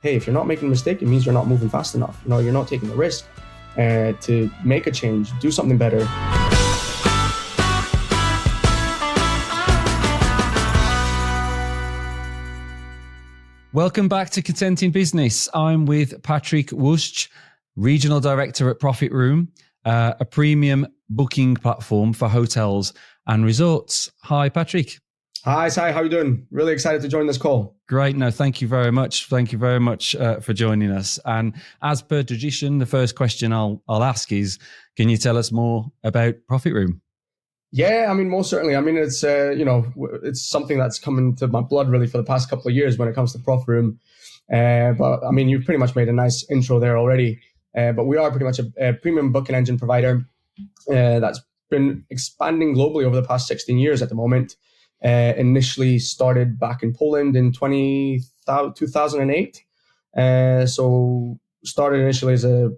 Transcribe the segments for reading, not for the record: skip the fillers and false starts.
hey, if you're not making a mistake, it means you're not moving fast enough. You're not taking the risk to make a change, do something better. Welcome back to Content in Business. I'm with Patryk Luszcz, Regional Director at Profitroom, a premium booking platform for hotels and resorts. Hi, Patryk. Hi, Sai. How are you doing? Really excited to join this call. Great. No, thank you very much. Thank you very much for joining us. And as per tradition, the first question I'll ask is, can you tell us more about Profitroom? Yeah, most certainly. It's it's something that's come into my blood really for the past couple of years when it comes to Profitroom. But you've pretty much made a nice intro there already. But we are pretty much a premium booking engine provider that's been expanding globally over the past 16 years at the moment. Initially started back in Poland in 2008. So started initially as a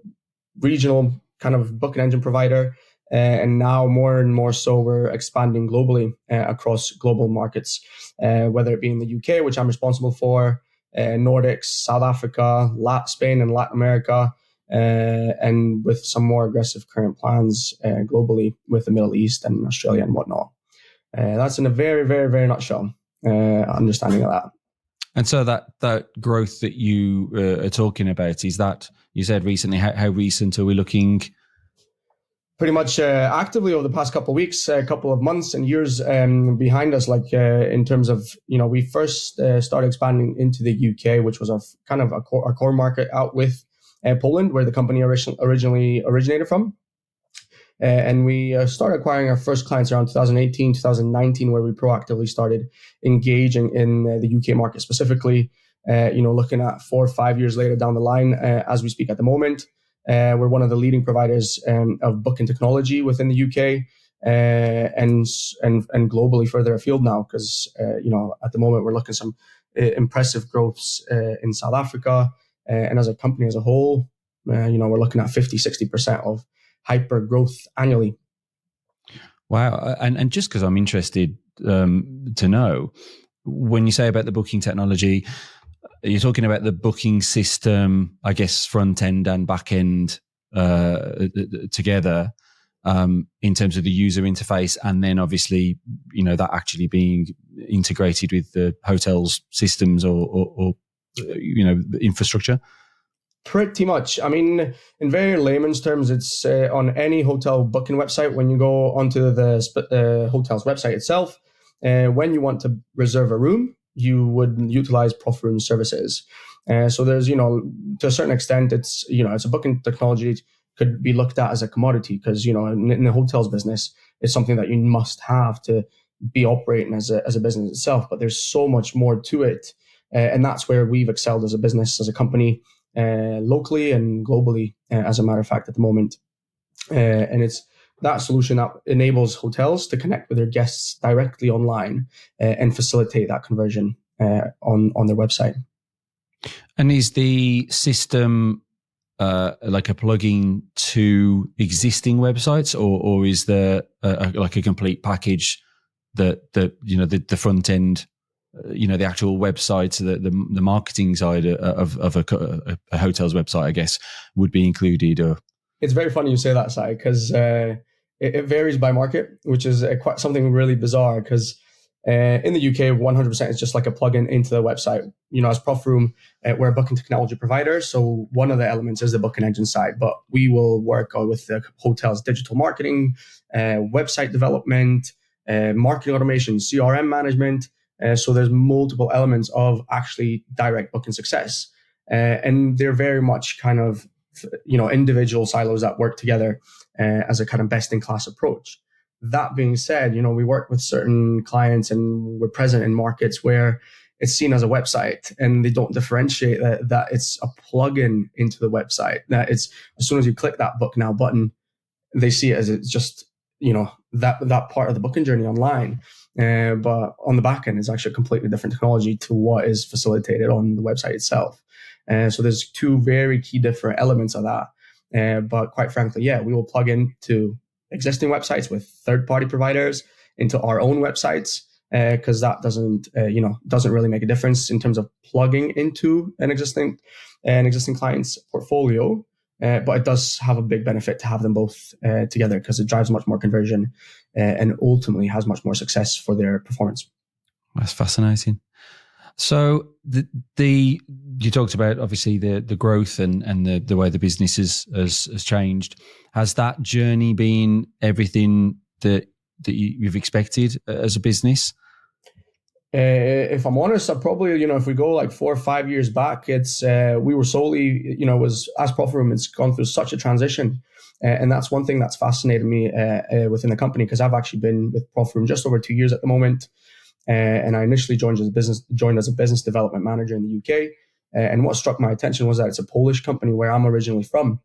regional kind of booking engine provider. And now more and more so we're expanding globally across global markets, whether it be in the UK, which I'm responsible for, Nordics, South Africa, Spain and Latin America, and with some more aggressive current plans globally with the Middle East and Australia and whatnot. That's in a very, very, very nutshell understanding of that. And so that growth that you are talking about, is that, you said recently, how recent are we looking? Pretty much actively over the past couple of weeks, a couple of months and years behind us, in terms of, we first started expanding into the UK, which was our core market out with Poland, where the company originally originated from. And we started acquiring our first clients around 2018, 2019, where we proactively started engaging in the UK market specifically, looking at 4 or 5 years later down the line as we speak at the moment. We're one of the leading providers of booking technology within the UK and globally further afield now, because at the moment we're looking at some impressive growths in South Africa, and as a company as a whole, we're looking at 50-60% of hyper growth annually. Wow. And just because I'm interested to know, when you say about the booking technology, you're talking about the booking system, I guess, front end and back end together in terms of the user interface, and then obviously, that actually being integrated with the hotel's systems or infrastructure? Pretty much. In very layman's terms, it's on any hotel booking website. When you go onto the hotel's website itself, when you want to reserve a room, you would utilize Profitroom services. So there's, to a certain extent, it's a booking technology could be looked at as a commodity because, in the hotels business, it's something that you must have to be operating as a business itself. But there's so much more to it. And that's where we've excelled as a business, as a company, locally and globally, as a matter of fact, at the moment. And it's that solution that enables hotels to connect with their guests directly online and facilitate that conversion on their website. And is the system like a plugin to existing websites, or is there like a complete package that the front end, the actual website, the marketing side of a hotel's website, I guess, would be included? Or it's very funny you say that, Sai, because it varies by market, which is quite something really bizarre. Because in the UK, 100% is just like a plugin into the website. As Profitroom, we're a booking technology provider, so one of the elements is the booking engine side. But we will work with the hotel's digital marketing, website development, marketing automation, CRM management. So there's multiple elements of actually direct booking success. And they're very much kind of, individual silos that work together as a kind of best-in-class approach. That being said, we work with certain clients and we're present in markets where it's seen as a website and they don't differentiate that it's a plugin into the website. That it's, as soon as you click that book now button, they see it as it's just, that part of the booking journey online. But on the back end, it's actually a completely different technology to what is facilitated on the website itself. So there's two very key different elements of that. But quite frankly, we will plug into existing websites with third-party providers, into our own websites, because that doesn't really make a difference in terms of plugging into an existing client's portfolio. But it does have a big benefit to have them both together, because it drives much more conversion and ultimately has much more success for their performance. That's fascinating. So you talked about obviously the growth and the way the business has changed. Has that journey been everything that you've expected as a business? If I'm honest, I probably, if we go like 4 or 5 years back, it's we were solely, was as Profitroom, it's gone through such a transition. And that's one thing that's fascinated me within the company, because I've actually been with Profitroom just over 2 years at the moment. And I initially joined as a business development manager in the UK. And what struck my attention was that it's a Polish company where I'm originally from,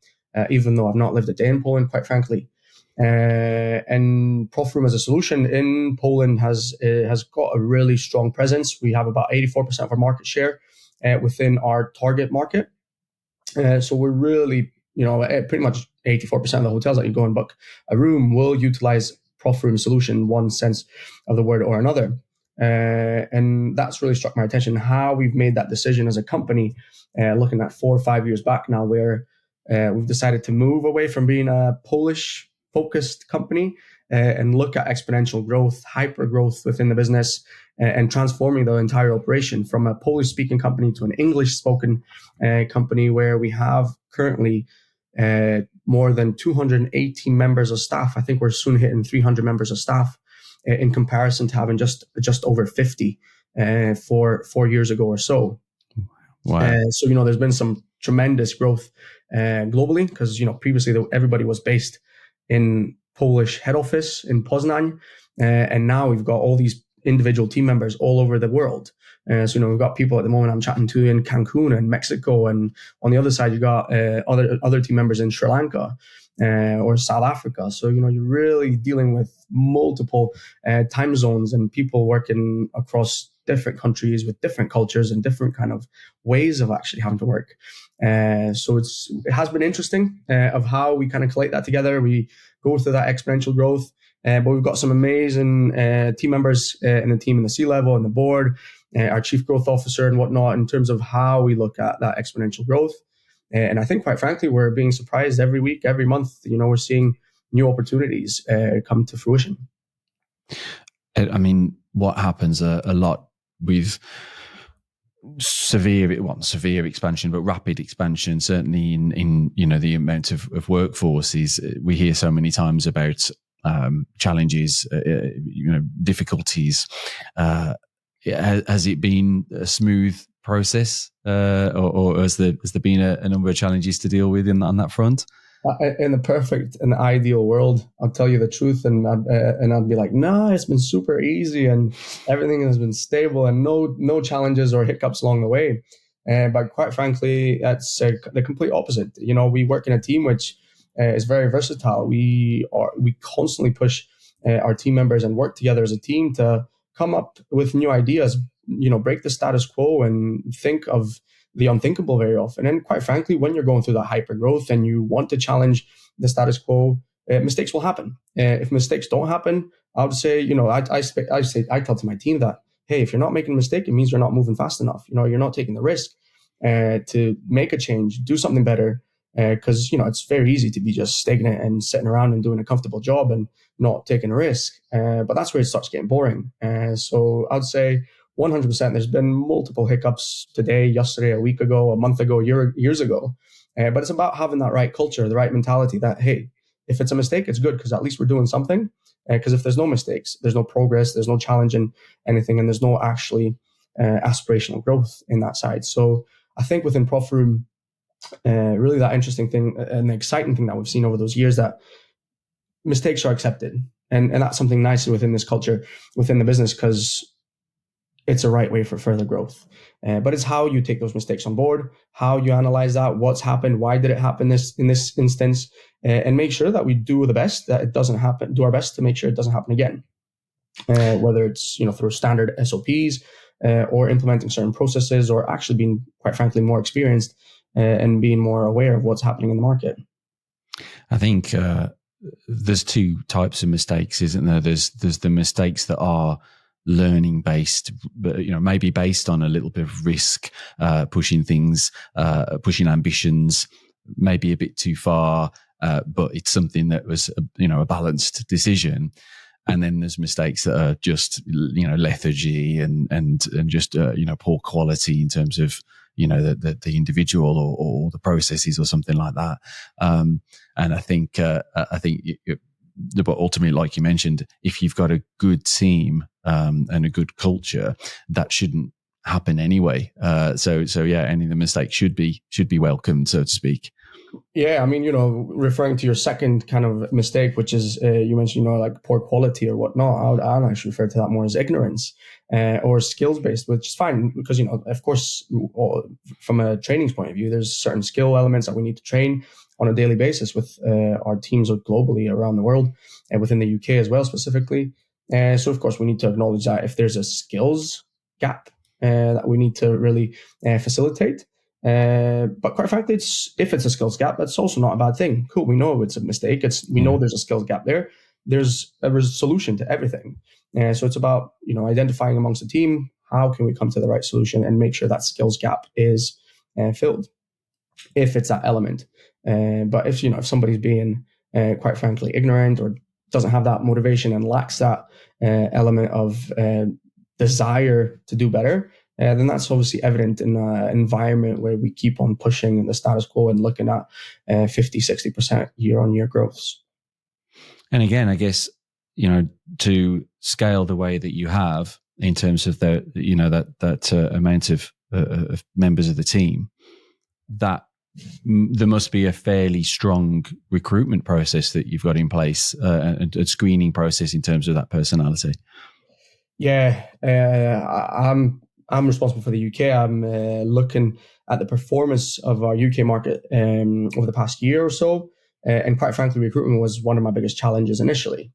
even though I've not lived a day in Poland, quite frankly. And Profitroom as a solution in Poland has got a really strong presence. We have about 84% of our market share within our target market. So we're really, pretty much 84% of the hotels that you go and book a room will utilize Profitroom solution in one sense of the word or another. And that's really struck my attention, how we've made that decision as a company, looking at 4 or 5 years back now, where we've decided to move away from being a Polish focused company and look at exponential growth, hyper growth within the business, and transforming the entire operation from a Polish speaking company to an English spoken company, where we have currently more than 280 members of staff. I think we're soon hitting 300 members of staff, in comparison to having just over 50 4 years ago or so. Wow. So, there's been some tremendous growth globally, because, previously everybody was based in Polish head office in Poznań. And now we've got all these individual team members all over the world. So, we've got people at the moment I'm chatting to in Cancun and Mexico. And on the other side, you've got other team members in Sri Lanka or South Africa. So, you're really dealing with multiple time zones and people working across different countries with different cultures and different kind of ways of actually having to work. So it has been interesting of how we kind of collate that together. We go through that exponential growth, but we've got some amazing team members in the team, in the C-level and the board, our chief growth officer and whatnot, in terms of how we look at that exponential growth. And I think, quite frankly, we're being surprised every week, every month. We're seeing new opportunities come to fruition. I mean, what happens a lot with severe expansion, but rapid expansion, certainly in the amount of workforce, is we hear so many times about challenges, difficulties. Has it been a smooth process, or has there been a number of challenges to deal with on that front? In the perfect and ideal world, I'll tell you the truth, and I'd be like, no, it's been super easy and everything has been stable and no challenges or hiccups along the way. But quite frankly, that's the complete opposite. We work in a team which is very versatile. We constantly push our team members and work together as a team to come up with new ideas, break the status quo and think of the unthinkable very often. And quite frankly, when you're going through that hyper growth and you want to challenge the status quo, mistakes will happen. If mistakes don't happen, I would say, I tell to my team that, hey, if you're not making a mistake, it means you're not moving fast enough. You're not taking the risk to make a change, do something better. Because it's very easy to be just stagnant and sitting around and doing a comfortable job and not taking a risk. But that's where it starts getting boring. So I'd say 100%. There's been multiple hiccups today, yesterday, a week ago, a month ago, years ago. But it's about having that right culture, the right mentality that, hey, if it's a mistake, it's good because at least we're doing something. Because if there's no mistakes, there's no progress, there's no challenge in anything, and there's no actually aspirational growth in that side. So I think within Profitroom, really that interesting thing and the exciting thing that we've seen over those years, that mistakes are accepted. And that's something nice within this culture, within the business, because it's a right way for further growth. But it's how you take those mistakes on board, how you analyze that, what's happened, why did it happen in this instance, and make sure that we do the best, that it doesn't happen, do our best to make sure it doesn't happen again. Whether it's through standard SOPs or implementing certain processes, or actually being, quite frankly, more experienced and being more aware of what's happening in the market. I think there's two types of mistakes, isn't there? There's the mistakes that are learning based, maybe based on a little bit of risk, pushing things, pushing ambitions, maybe a bit too far, but it's something that was, a balanced decision. And then there's mistakes that are just, lethargy and just, poor quality in terms of, the individual or the processes or something like that. And I think but ultimately, like you mentioned, if you've got a good team and a good culture, that shouldn't happen anyway. So yeah, any of the mistakes should be welcomed, so to speak. Yeah, I mean, referring to your second kind of mistake, which is you mentioned, like poor quality or whatnot. I'd actually refer to that more as ignorance or skills based, which is fine because, of course, from a training point of view, there's certain skill elements that we need to train on a daily basis with our teams globally around the world and within the UK as well, specifically. So, of course, we need to acknowledge that if there's a skills gap that we need to really facilitate. But quite frankly, if it's a skills gap, that's also not a bad thing. Cool, we know it's a mistake. We know there's a skills gap there. There's a solution to everything. So it's about identifying amongst the team, how can we come to the right solution and make sure that skills gap is filled, if it's that element. But if somebody's being quite frankly ignorant or doesn't have that motivation and lacks that element of desire to do better, then that's obviously evident in an environment where we keep on pushing the status quo and looking at 50-60% year-on-year growths. And again, I guess, to scale the way that you have in terms of that amount of members of the team, that there must be a fairly strong recruitment process that you've got in place, a screening process in terms of that personality. Yeah, I'm responsible for the UK. I'm looking at the performance of our UK market over the past year or so. And quite frankly, recruitment was one of my biggest challenges initially.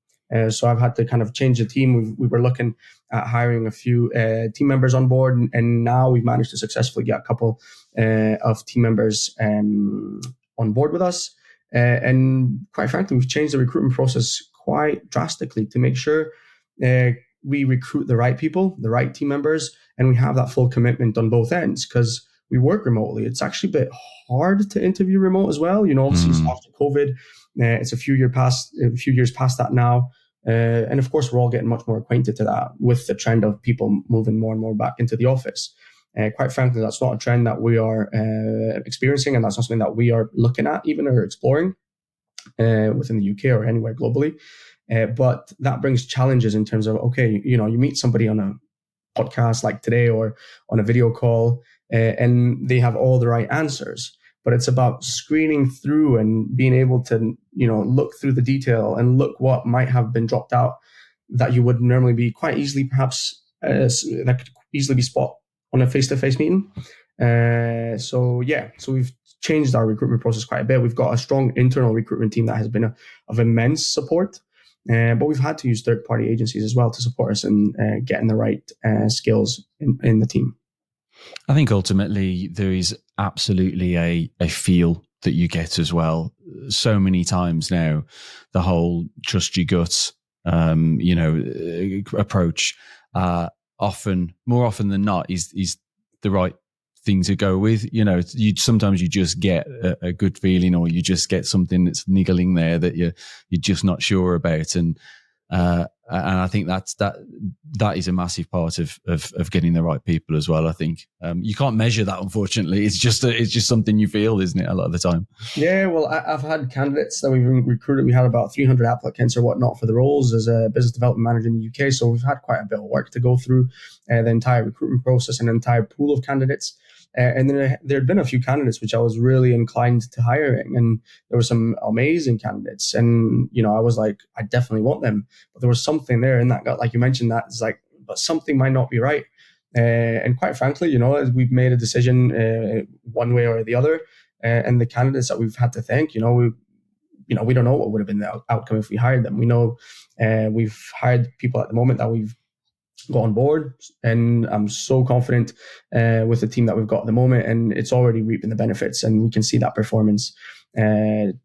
So I've had to kind of change the team. We were looking at hiring a few team members on board, and now we've managed to successfully get a couple of team members on board with us. And quite frankly, we've changed the recruitment process quite drastically to make sure we recruit the right people, the right team members, and we have that full commitment on both ends because we work remotely. It's actually a bit hard to interview remote as well. Obviously it's after COVID, it's a few years past that now. And of course, we're all getting much more acquainted to that with the trend of people moving more and more back into the office. Quite frankly, that's not a trend that we are experiencing, and that's not something that we are looking at even or exploring within the UK or anywhere globally. But that brings challenges in terms of, okay, you meet somebody on a podcast like today or on a video call and they have all the right answers, but it's about screening through and being able to, look through the detail and look what might have been dropped out that you would normally be quite easily, perhaps that could easily be spot on a face-to-face meeting. So we've changed our recruitment process quite a bit. We've got a strong internal recruitment team that has been of immense support. But we've had to use third-party agencies as well to support us in getting the right skills in the team. I think ultimately there is absolutely a feel that you get as well. So many times now, the whole trust your guts, approach, more often than not, is the right thing to go with. Sometimes you just get a good feeling, or you just get something that's niggling there that you're just not sure about, and I think that is a massive part of getting the right people as well. I think you can't measure that, unfortunately. It's just something you feel, isn't it, a lot of the time? Yeah, well, I've had candidates that we've recruited. We had about 300 applicants or whatnot for the roles as a business development manager in the UK. So we've had quite a bit of work to go through the entire recruitment process and an entire pool of candidates. And then there had been a few candidates which I was really inclined to hiring, and there were some amazing candidates. And, I was like, I definitely want them. But there was something there in that gut, like you mentioned, that is like, but something might not be right. And quite frankly, we've made a decision one way or the other. And the candidates that we've had to thank, we don't know what would have been the outcome if we hired them. We know we've hired people at the moment that we've got on board, and I'm so confident with the team that we've got at the moment, and it's already reaping the benefits, and we can see that performance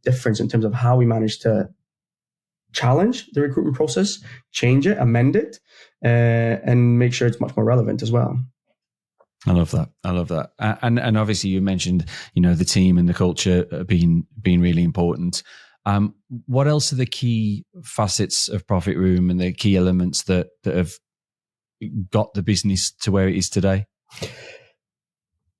difference in terms of how we managed to challenge the recruitment process, change it, amend it, and make sure it's much more relevant as well. I love that. And obviously you mentioned, the team and the culture being really important. What else are the key facets of Profit Room and the key elements that have got the business to where it is today?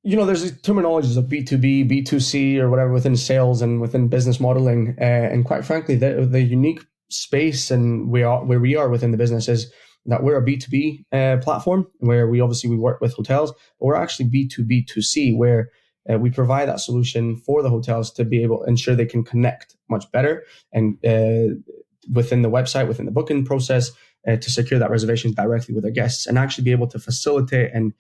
There's these terminologies of B2B, B2C, or whatever within sales and within business modeling. And quite frankly, the unique space and where we are within the business is that we're a B2B platform where we work with hotels, but we're actually B2B2C, where we provide that solution for the hotels to be able to ensure they can connect much better and within the website, within the booking process, to secure that reservations directly with their guests and actually be able to facilitate and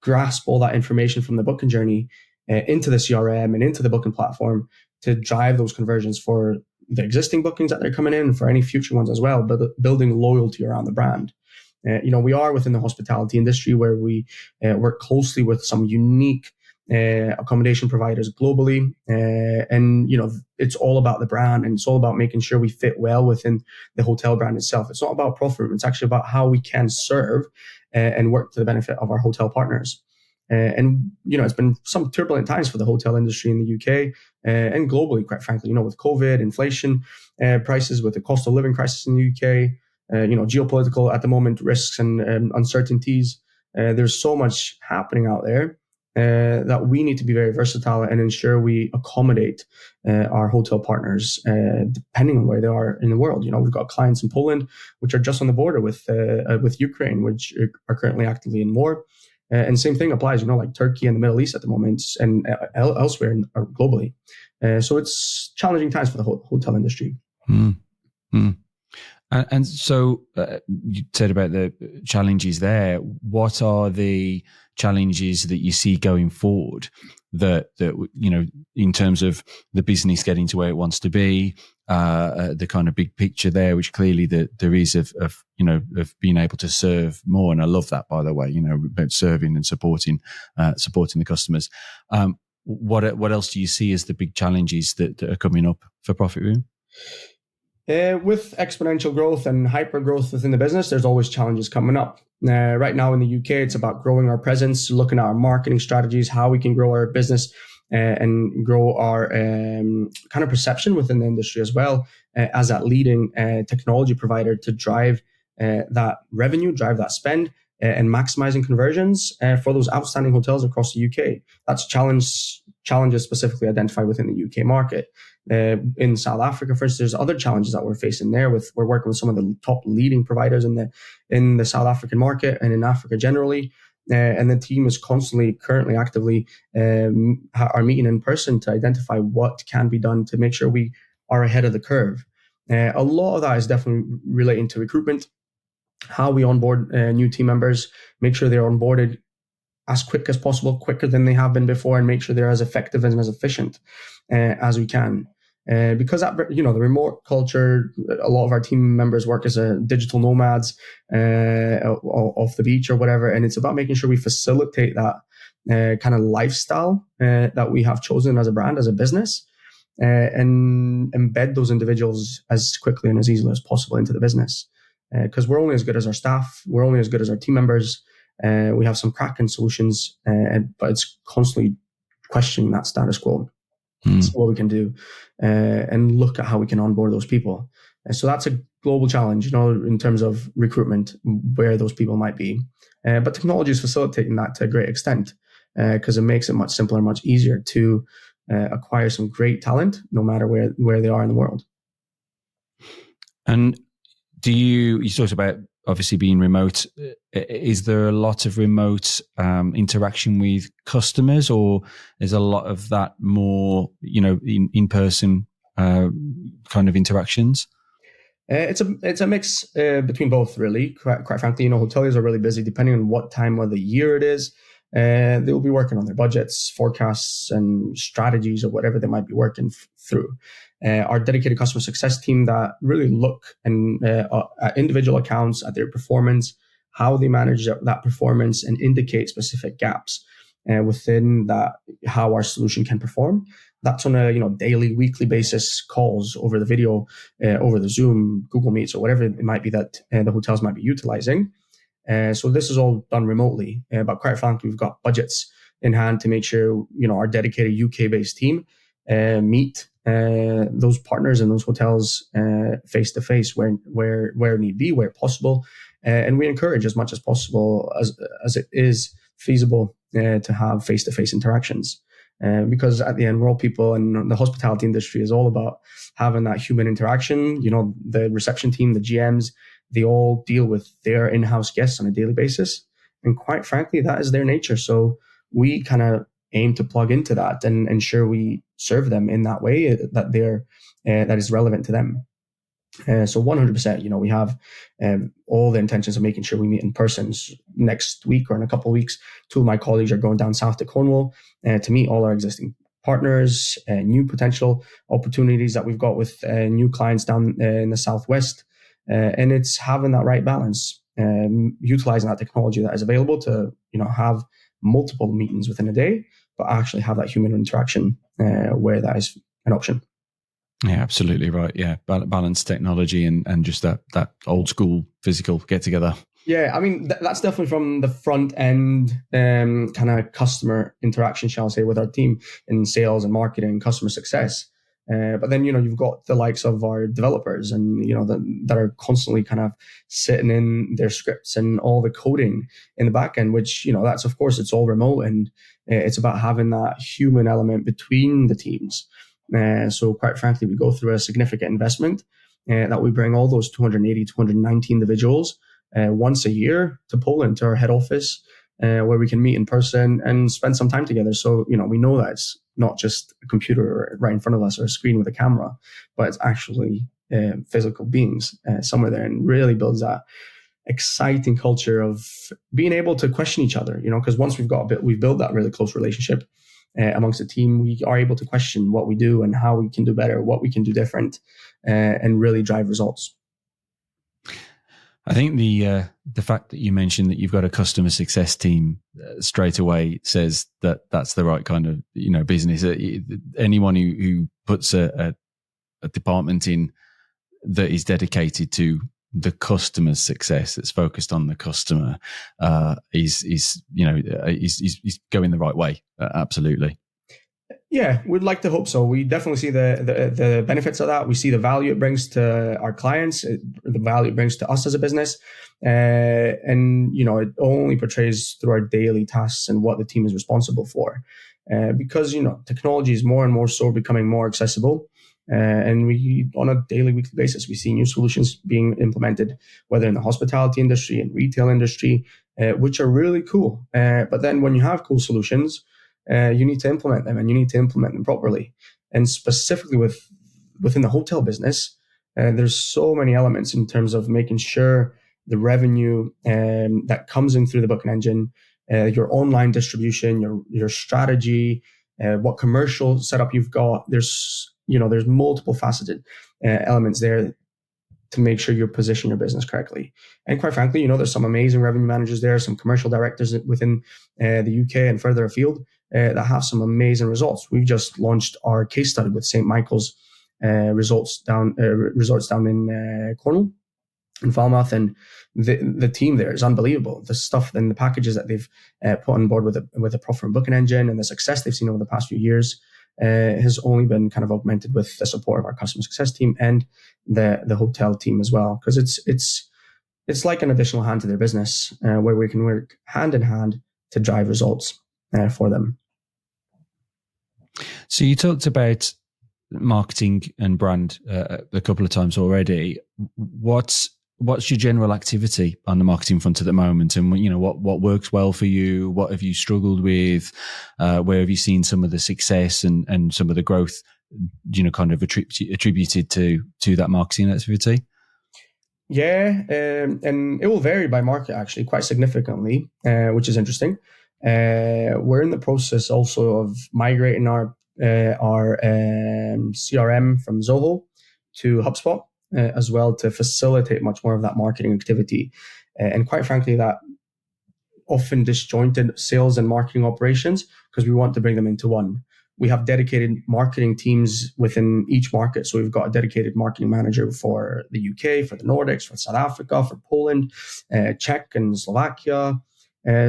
grasp all that information from the booking journey into the CRM and into the booking platform to drive those conversions for the existing bookings that they're coming in and for any future ones as well, but building loyalty around the brand. We are within the hospitality industry where we work closely with some unique accommodation providers globally. It's all about the brand and it's all about making sure we fit well within the hotel brand itself. It's not about Profit Room. It's actually about how we can serve and work to the benefit of our hotel partners. It's been some turbulent times for the hotel industry in the UK and globally, quite frankly, with COVID, inflation, prices, with the cost of living crisis in the UK, geopolitical at the moment risks and uncertainties. There's so much happening out there that we need to be very versatile and ensure we accommodate our hotel partners depending on where they are in the world. We've got clients in Poland, which are just on the border with Ukraine, which are currently actively in war. And same thing applies, like Turkey and the Middle East at the moment and elsewhere globally. So it's challenging times for the hotel industry. And so you said about the challenges there. What are the challenges that you see going forward that in terms of the business getting to where it wants to be, the kind of big picture there, which clearly there is of being able to serve more. And I love that, by the way, about serving and supporting the customers. What else do you see as the big challenges that are coming up for Profit Room? With exponential growth and hyper growth within the business, there's always challenges coming up. Right now in the UK, it's about growing our presence, looking at our marketing strategies, how we can grow our business and grow our kind of perception within the industry as well as that leading technology provider to drive that revenue, drive that spend and maximizing conversions for those outstanding hotels across the UK. That's challenges specifically identified within the UK market. In South Africa, for instance, there's other challenges that we're facing there. We're working with some of the top leading providers in the South African market and in Africa generally. And the team is currently actively are meeting in person to identify what can be done to make sure we are ahead of the curve. A lot of that is definitely relating to recruitment, how we onboard new team members, make sure they're onboarded as quick as possible, quicker than they have been before, and make sure they're as effective and as efficient as we can. Because that, the remote culture, a lot of our team members work as digital nomads off the beach or whatever, and it's about making sure we facilitate that kind of lifestyle that we have chosen as a brand, as a business, and embed those individuals as quickly and as easily as possible into the business. Because we're only as good as our staff, we're only as good as our team members. We have some cracking solutions, but it's constantly questioning that status quo. See what we can do and look at how we can onboard those people. So that's a global challenge, in terms of recruitment, where those people might be. But technology is facilitating that to a great extent because it makes it much simpler, much easier to acquire some great talent, no matter where they are in the world. And you talked about obviously being remote. Is there a lot of remote interaction with customers, or is a lot of that more, in-person kind of interactions? It's a mix between both, really. Quite frankly, hoteliers are really busy depending on what time of the year it is. They'll be working on their budgets, forecasts, and strategies, or whatever they might be working through. Our dedicated customer success team that really look at individual accounts, at their performance, how they manage that performance, and indicate specific gaps. within that, how our solution can perform. That's on a daily, weekly basis calls over the video, over the Zoom, Google Meets, or whatever it might be that the hotels might be utilizing. So this is all done remotely, but quite frankly, we've got budgets in hand to make sure our dedicated UK-based team meet those partners and those hotels face to face where need be, where possible, and we encourage as much as possible as it is feasible to have face to face interactions. Because at the end, we're all people, and the hospitality industry is all about having that human interaction. The reception team, the GMs, they all deal with their in-house guests on a daily basis. And quite frankly, that is their nature. So we kind of aim to plug into that and ensure we serve them in that way that is relevant to them. So 100%, we have all the intentions of making sure we meet in person. Next week or in a couple of weeks, 2 of my colleagues are going down south to Cornwall to meet all our existing partners, new potential opportunities that we've got with new clients down in the southwest. And it's having that right balance, utilizing that technology that is available to, have multiple meetings within a day, but actually have that human interaction where that is an option. Yeah, absolutely right. Yeah, balance technology and just that old school physical get together. Yeah, I mean that's definitely from the front end kind of customer interaction, shall I say, with our team in sales and marketing, customer success. But then you've got the likes of our developers, and that are constantly kind of sitting in their scripts and all the coding in the back end, which that's, of course, it's all remote, and it's about having that human element between the teams. So quite frankly, we go through a significant investment that we bring all those 280, 290 individuals once a year to Poland, to our head office, where we can meet in person and spend some time together. So, we know that it's not just a computer right in front of us or a screen with a camera, but it's actually physical beings somewhere there, and really builds that exciting culture of being able to question each other, because once we've built that really close relationship amongst the team, we are able to question what we do and how we can do better, what we can do different, and really drive results. I think the fact that you mentioned that you've got a customer success team straight away says that that's the right kind of business. Anyone who puts a department in that is dedicated to the customer's success, that's focused on the customer, is going the right way. Absolutely. Yeah, we'd like to hope so. We definitely see the benefits of that. We see the value it brings to our clients, the value it brings to us as a business. And it only portrays through our daily tasks and what the team is responsible for. Because, technology is more and more so becoming more accessible. And we, on a daily, weekly basis, we see new solutions being implemented, whether in the hospitality industry and retail industry, which are really cool. But then when you have cool solutions, you need to implement them, and you need to implement them properly. And specifically within the hotel business, there's so many elements in terms of making sure the revenue that comes in through the booking engine, your online distribution, your strategy, what commercial setup you've got. There's multiple faceted elements there to make sure you position your business correctly. And quite frankly, there's some amazing revenue managers there, some commercial directors within the UK and further afield that have some amazing results. We've just launched our case study with St. Michael's resorts down in Cornwall, in Falmouth, and the team there is unbelievable. The stuff and the packages that they've put on board with the Profitroom booking engine, and the success they've seen over the past few years has only been kind of augmented with the support of our customer success team and the hotel team as well, because it's like an additional hand to their business where we can work hand in hand to drive results for them. So you talked about marketing and brand a couple of times already. What's your general activity on the marketing front at the moment, and what works well for you? What have you struggled with? Where have you seen some of the success and some of the growth, kind of attributed to that marketing activity? Yeah, and it will vary by market actually quite significantly, which is interesting. We're in the process also of migrating our CRM from Zoho to HubSpot as well, to facilitate much more of that marketing activity. And quite frankly, that often disjointed sales and marketing operations because we want to bring them into one. We have dedicated marketing teams within each market. So we've got a dedicated marketing manager for the UK, for the Nordics, for South Africa, for Poland, Czech and Slovakia.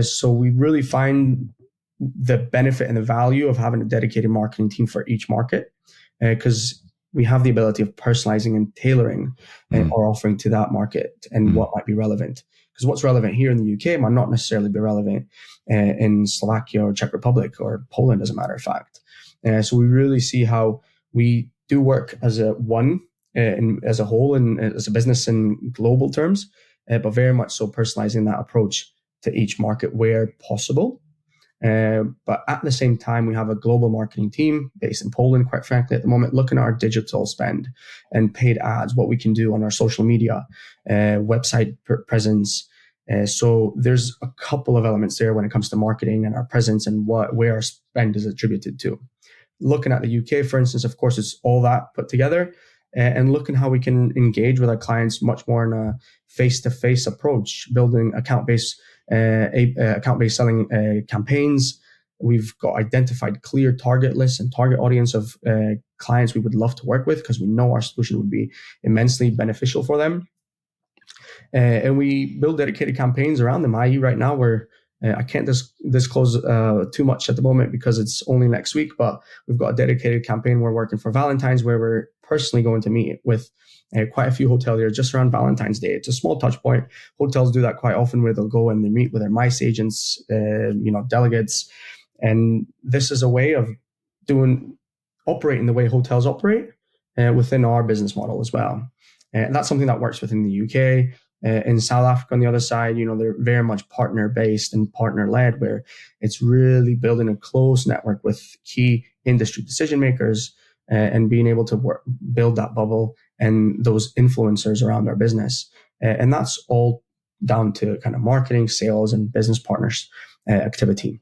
So we really find the benefit and the value of having a dedicated marketing team for each market because we have the ability of personalizing and tailoring our offering to that market and what might be relevant. Because what's relevant here in the UK might not necessarily be relevant in Slovakia or Czech Republic or Poland, as a matter of fact. So we really see how we do work as a one, as a whole, and as a business in global terms, but very much so personalizing that approach to each market where possible. But at the same time, we have a global marketing team based in Poland, quite frankly, at the moment, looking at our digital spend and paid ads, what we can do on our social media, website presence. So there's a couple of elements there when it comes to marketing and our presence and where our spend is attributed to. Looking at the UK, for instance, of course, it's all that put together and looking how we can engage with our clients much more in a face-to-face approach, building account-based selling campaigns. We've got identified clear target lists and target audience of clients we would love to work with because we know our solution would be immensely beneficial for them. And we build dedicated campaigns around them, i.e. right now I can't disclose too much at the moment because it's only next week, but we've got a dedicated campaign we're working for Valentine's where we're personally going to meet with quite a few hoteliers just around Valentine's Day. It's a small touch point. Hotels do that quite often where they'll go and they meet with their MICE agents, delegates. And this is a way of operating the way hotels operate within our business model as well. And that's something that works within the UK. In South Africa, on the other side, they're very much partner-based and partner-led, where it's really building a close network with key industry decision makers and being able to build that bubble and those influencers around our business. And that's all down to kind of marketing, sales, and business partners activity.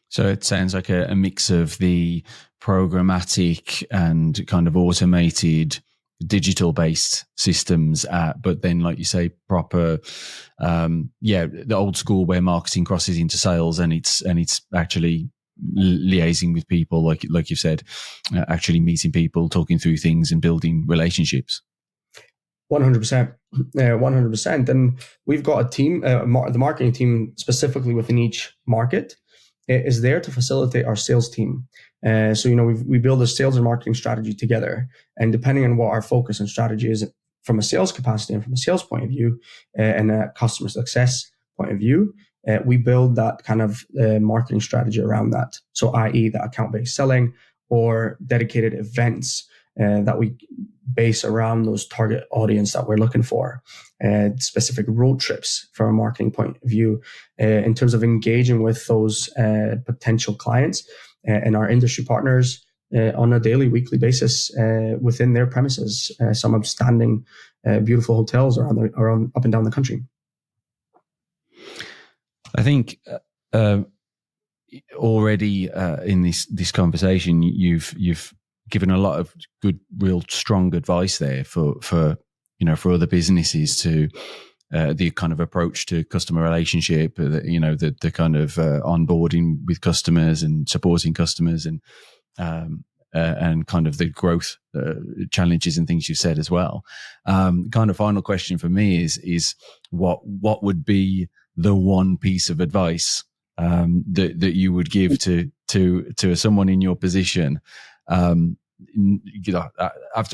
So it sounds like a mix of the programmatic and kind of automated digital-based systems, but then, like you say, proper, the old school where marketing crosses into sales, and it's actually liaising with people, like you've said, actually meeting people, talking through things, and building relationships. 100%, 100%. And we've got a team, the marketing team specifically within each market is there to facilitate our sales team. So, we build a sales and marketing strategy together. And depending on what our focus and strategy is from a sales capacity and from a sales point of view and a customer success point of view, we build that kind of marketing strategy around that. So, i.e. the account-based selling or dedicated events that we base around those target audience that we're looking for, specific road trips from a marketing point of view in terms of engaging with those potential clients and our industry partners on a daily, weekly basis within their premises, some outstanding, beautiful hotels around up and down the country. I think already in this conversation, you've given a lot of good, real strong advice there for other businesses to the kind of approach to customer relationship, the kind of onboarding with customers and supporting customers and kind of the growth challenges and things you said as well. Kind of final question for me is what would be the one piece of advice that you would give to someone in your position? After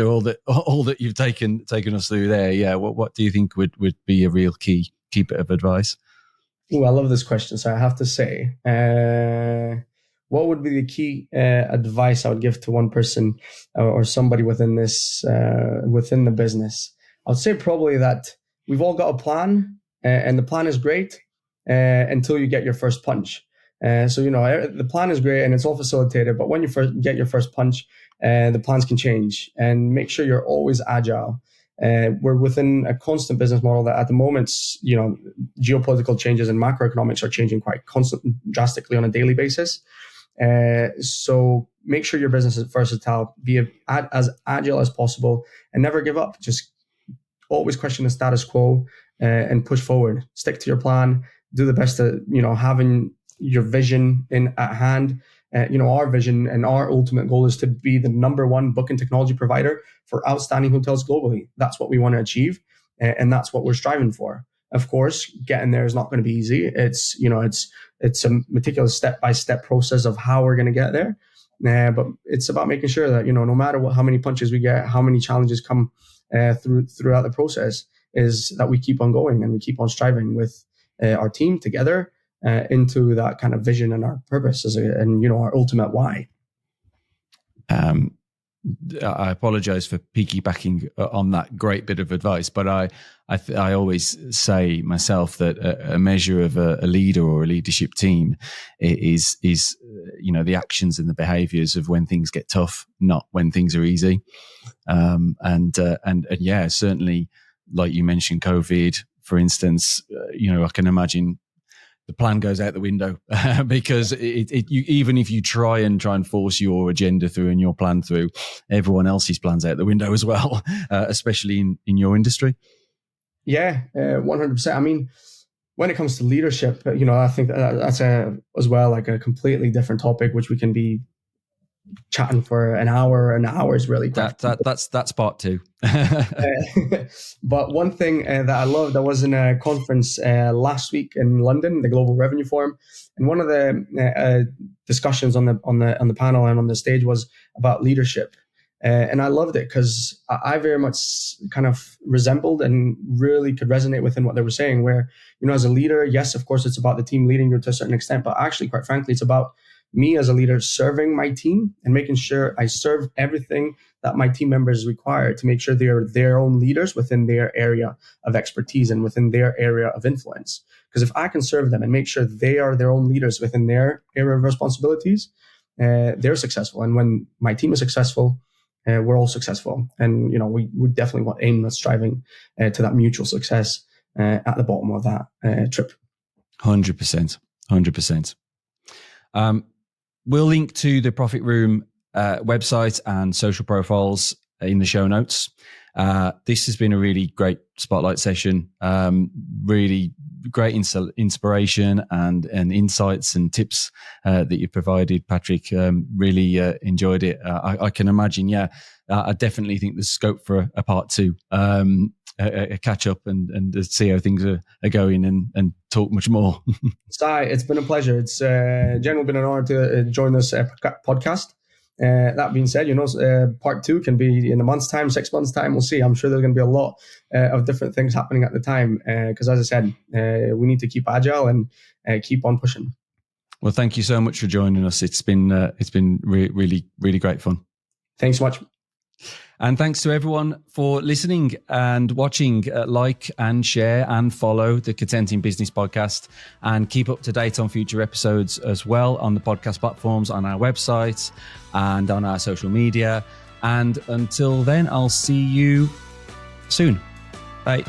all that you've taken us through there, what do you think would be a real key bit of advice? Oh, I love this question. So I have to say, what would be the key advice I would give to one person or somebody within this within the business? I would say probably that we've all got a plan, and the plan is great until you get your first punch. So the plan is great and it's all facilitated, but when you first get your first punch, the plans can change. And make sure you're always agile. We're within a constant business model that at the moment, geopolitical changes and macroeconomics are changing quite drastically on a daily basis. So make sure your business is versatile, be as agile as possible, and never give up. Just always question the status quo and push forward. Stick to your plan. do the best at, having your vision at hand. Our vision and our ultimate goal is to be the number one booking technology provider for outstanding hotels globally. That's what we want to achieve, and that's what we're striving for. Of course, getting there is not going to be easy. It's a meticulous step-by-step process of how we're going to get there. But it's about making sure that, no matter how many punches we get, how many challenges come throughout the process, is that we keep on going and we keep on striving with our team together into that kind of vision and our purpose and our ultimate why. I apologize for piggybacking on that great bit of advice, but I always say myself that a measure of a leader or a leadership team is the actions and the behaviors of when things get tough, not when things are easy. And yeah, certainly, like you mentioned, COVID, for instance, I can imagine the plan goes out the window because even if you try and force your agenda through and your plan through, everyone else's plans out the window as well, especially in your industry. Yeah, 100%. I mean, when it comes to leadership, I think that's as well like a completely different topic, which we can be chatting for an hour and hours really. That's part two. But one thing that I loved, I was in a conference last week in London, the Global Revenue Forum, and one of the discussions on the panel and on the stage was about leadership. And I loved it because I very much kind of resembled and really could resonate within what they were saying, where, as a leader, yes, of course, it's about the team leading you to a certain extent, but actually, quite frankly, it's about me as a leader serving my team and making sure I serve everything that my team members require to make sure they are their own leaders within their area of expertise and within their area of influence. Because if I can serve them and make sure they are their own leaders within their area of responsibilities, they're successful. And when my team is successful, we're all successful. And, we definitely aim at striving to that mutual success at the bottom of that trip. 100%. 100%. We'll link to the Profit Room website and social profiles in the show notes. This has been a really great spotlight session. Really great inspiration and insights and tips that you provided, Patryk. Really enjoyed it. I can imagine, I definitely think there's scope for a part two, a catch up and see how things are going and talk much more. Sai, it's been a pleasure. It's generally been an honor to join this podcast. That being said, part two can be in a month's time, 6 months' time. We'll see. I'm sure there's going to be a lot of different things happening at the time because, as I said, we need to keep agile and keep on pushing. Well, thank you so much for joining us. It's been really, really great fun. Thanks so much. And thanks to everyone for listening and watching. Like and share and follow the Contenting Business podcast and keep up to date on future episodes as well on the podcast platforms, on our website and on our social media. And until then, I'll see you soon. Bye.